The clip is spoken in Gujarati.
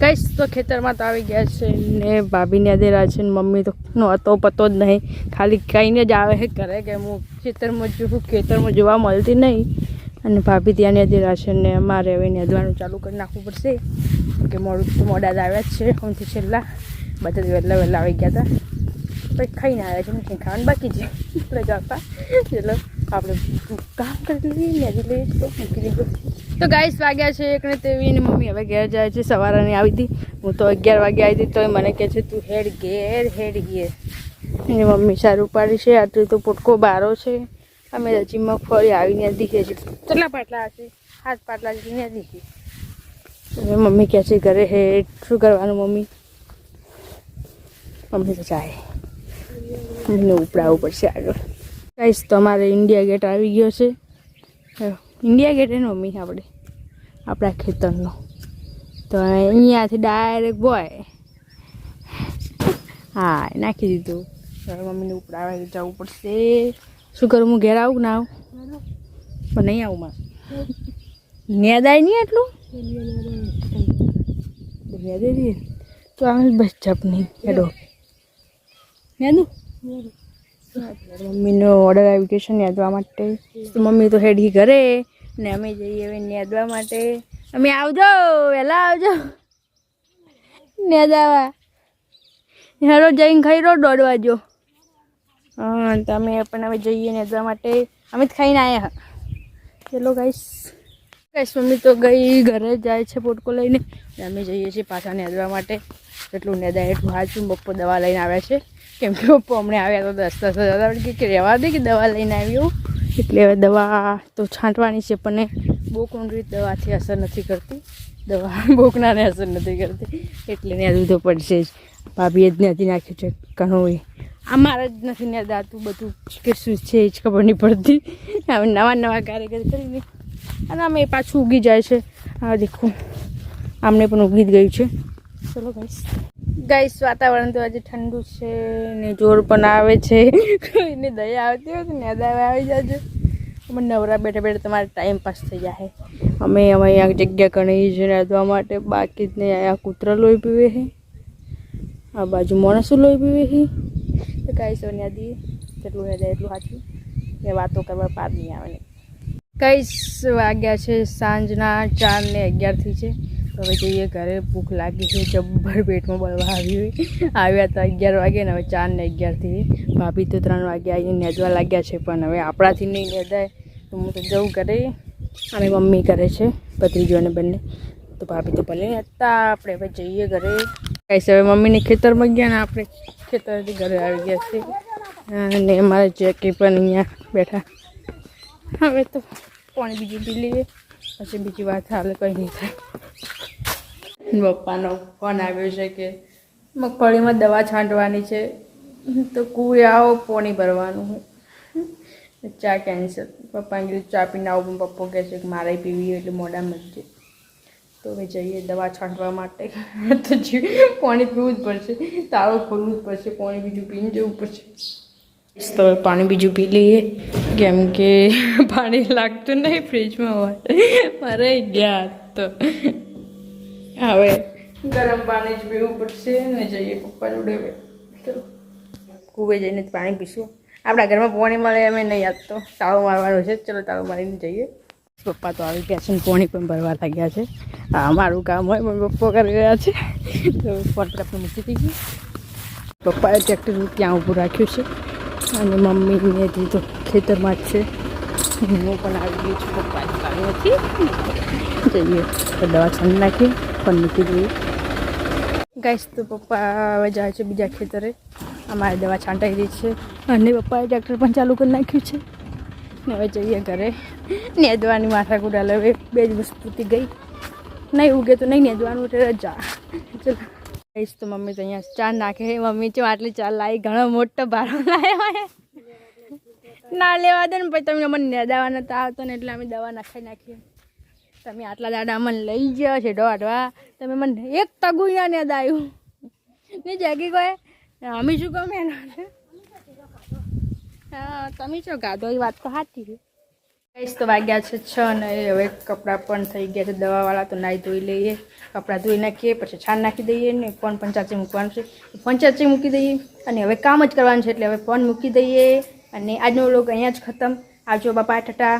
गाइस तो खेतर में तो आई गया है भाभी ने अधेरा है मम्मी तो अतो पतो ज नहीं खाली कहीं ने ज आवे है करे कि हूँ खेतर में जो खेतर में जोवा मळती नहीं अने भाभी त्यां ने अधेरा है ने अमारे हवे नेदवानुं चालू कर नाखवुं पड़शे के मोडुं तो मोडा ज आव्या छे हमथी छेल्ला बधा वेला वेला आई गया था तो खाईने आव्या छे ने खावानुं बाकी छे એટલે જાતા ચલો આપણે કામ કરી લઈએ નેદી લઈએ તો મૂકી દીધું तो गाइस वाग्या छे 1:23 ने मम्मी हवे घेर जाए छे सवारे नहीं आवी थी हूँ तो 11 वागे आई थी तो मने कहे छे तू हेड घेर एनी मम्मी सारू पाड़ी छे आटली तो पोटको बारो छे अमे हजी मगफળી आवीने દીખે છે કેટલા પાટલા હશે 7 પાટલા જેટલી ને દીખી तो मम्मी कहे छे घरे हेड शुं करवानुं मम्मी मम्मी तो चाहे મને ઉપડાવવું પડશે આગળ ગાઈસ તો અમારે ઇન્ડિયા ગેટ આવી ગયો છે ઇન્ડિયા ગેટ એનો મમ્મી આપણે આપણા ખેતરનો તો અહીંયાથી ડાયરેક્ટ બોય હા નાખી દીધું હવે મમ્મીને ઉપડાવવા જવું પડશે શું કરું હું ઘેર આવું ના આવું પણ નહીં આવું માં નેદાય નહીં એટલું નેદે દઈએ તો આવે બસ જપ નહીં હેડો નેદું मम्मी नो ऑर्डर आई गयो छे नेदवा माटे तो मम्मी तो हेडी घरे ने अमे जईए हवे नेदवा माटे अमे आवजो वेला आवजो नेदावा हेरो जईन खाई रो 1:30 वाजो हां तो अमे पण हवे जईए नेदवा माटे अमे तो खाईने आया चलो गाइस गाइस मम्मी तो गई घरे जाए छे पोटको लईने अमे जईए छे पाछा नेदवा माटे એટલું નેદાય એટલું હાચું બપ્પો દવા લઈને આવ્યા છે કેમ કે બપ્પો હમણાં આવ્યા તો 10 હજાર કે રહેવા દે કે દવા લઈને આવ્યો એટલે હવે દવા તો છાંટવાની છે પણ બોકુંડરી દવાથી અસર નથી કરતી દવા બોકનાને અસર નથી કરતી એટલે નેદવું તો પડશે જ ભાભીએ જ નેદી નાખ્યું છે ઘણું અમારે જ નથી નેદાતું બધું કે શું છે જ ખબર નહીં પડતી હવે નવા નવા કારીગર કરીને અને આમે પાછું ઉગી જાય છે આ દેખો આમને પણ ઉગી જ ગયું છે चलो गाइस गाइस वातावरण तो आज ठंडू है ने जोर पण आवे छे कोईने दया आवती हो तो नेदावा आवी जाजे अमे नवरा बैठे बैठे तमारे टाइम पास थई जाए अमे अहींया जग्या गणी छे नेदवा माटे बाकी ज ने आ कूतरा लोई पीवे है आ बाजू माणसो लोई पीवे है तो गाइस नेदी जेटलुं नेदाय એટલું સાચું એ વાતો કરવા પાર નહીં આવે गाइस वाग्या छे सांजना 4:11 थी छे હવે જઈએ ઘરે ભૂખ લાગી છે જબ્બર પેટમાં બળવા આવ્યા હતા 11 વાગે ને હવે 4:11 થી ભાભી તો 3 વાગે આવીને નેદવા લાગ્યા છે પણ હવે આપણાથી નહીં નેદાય તો હું તો જવું ઘરે અને મમ્મી કરે છે ભત્રીજોને બંને તો ભાભી તો ભલે હતા આપણે હવે જઈએ ઘરે કઈ હવે મમ્મીને ખેતરમાં ગયા ને આપણે ખેતરથી ઘરે આવી ગયા છે અને અમારા જેકી પણ અહીંયા બેઠા હવે તો પાણી બીજું પી લઈએ પછી બીજી વાત હાલે કંઈ નહીં થાય પપ્પાનો ફોન આવ્યો છે કે મગફળીમાં દવા છાંટવાની છે તો કુએ આવો પાણી ભરવાનું ચા કેન્સલ પપ્પાને કીધું ચા પીને આવો પણ પપ્પો કહે છે કે મારે પીવી એટલે મોડા મજે તો હવે જઈએ દવા છાંટવા માટે તો પાણી પીવું જ પડશે તાળું ખોલવું જ પડશે પાણી બીજું પીને જવું પડશે તો પાણી બીજું પી લઈએ કેમ કે પાણી લાગતું નહીં ફ્રીજમાં હોય મારે ગયા તો હવે ગરમ પાણી જ પીવું પડશે ને જઈએ પપ્પા જોડે ચલો કૂવે જઈને પાણી પીશું આપણા ઘરમાં પાણી મળે અમે નહીં યાદ તો તાળું મારવાનું છે ચલો તાળું મારીને જઈએ પપ્પા તો આવી ગયા છે ને પાણી પણ ભરવા લાગ્યા છે મારું કામ હોય પણ પપ્પો કરી રહ્યા છે તો ફોન પર આપણે મૂકી દીધી પપ્પાએ ટ્રેક્ટર ત્યાં ઊભું રાખ્યું છે અને મમ્મીને તો ખેતરમાં જ છે હું પણ આવી ગઈ છું પપ્પા આવી નથી જઈએ તો દવા છાંટી નાખીએ પણ મૂકી દઈએ ગાઈસ તો પપ્પા હવે જાય છે બીજા ખેતરે અમારે દવા છાંટાઈ રહી છે અને પપ્પાએ ટ્રેક્ટર પણ ચાલુ કરી નાખ્યું છે ને હવે જઈએ ઘરે નેદવાની માથાકૂટ હાલે હવે બે જ વસ્તુથી ગઈ નહીં ઉગે તો નહીં નેદવાનું એટલે રજા ચલો ગાઈસ તો મમ્મી તો અહીંયા ચા નાખે મમ્મી ચો આટલી ચા લાવી ઘણો મોટો ભારો લાવ્યો ના લેવા દે ને પછી તમે મને નેદાવા નતા આવતો ને એટલે અમે દવા નાખી નાખીએ તમે આટલા દાડા મને લઈ ગયા છે દોડવા તમે મને એક તગું ના નેદાયું ને જાગી ગયે અમે શું ગમે હા તમે શું ગાધો એ વાત તો સાચી છે ગાઈસ તો વાગ્યા છે 6 અને હવે કપડાં પણ થઈ ગયા છે દવાવાળા, તો નાહી ધોઈ લઈએ, કપડાં ધોઈ નાખીએ, પછી છાણ નાખી દઈએ ને ફોન પણ ચાર્જિંગ મૂકવાનું છે, ફોન ચાર્જિંગ મૂકી દઈએ અને હવે કામ જ કરવાનું છે, એટલે હવે ફોન મૂકી દઈએ અને આજનો વ્લોગ અહીંયા જ ખતમ. આવજો બાપા, ટાટા.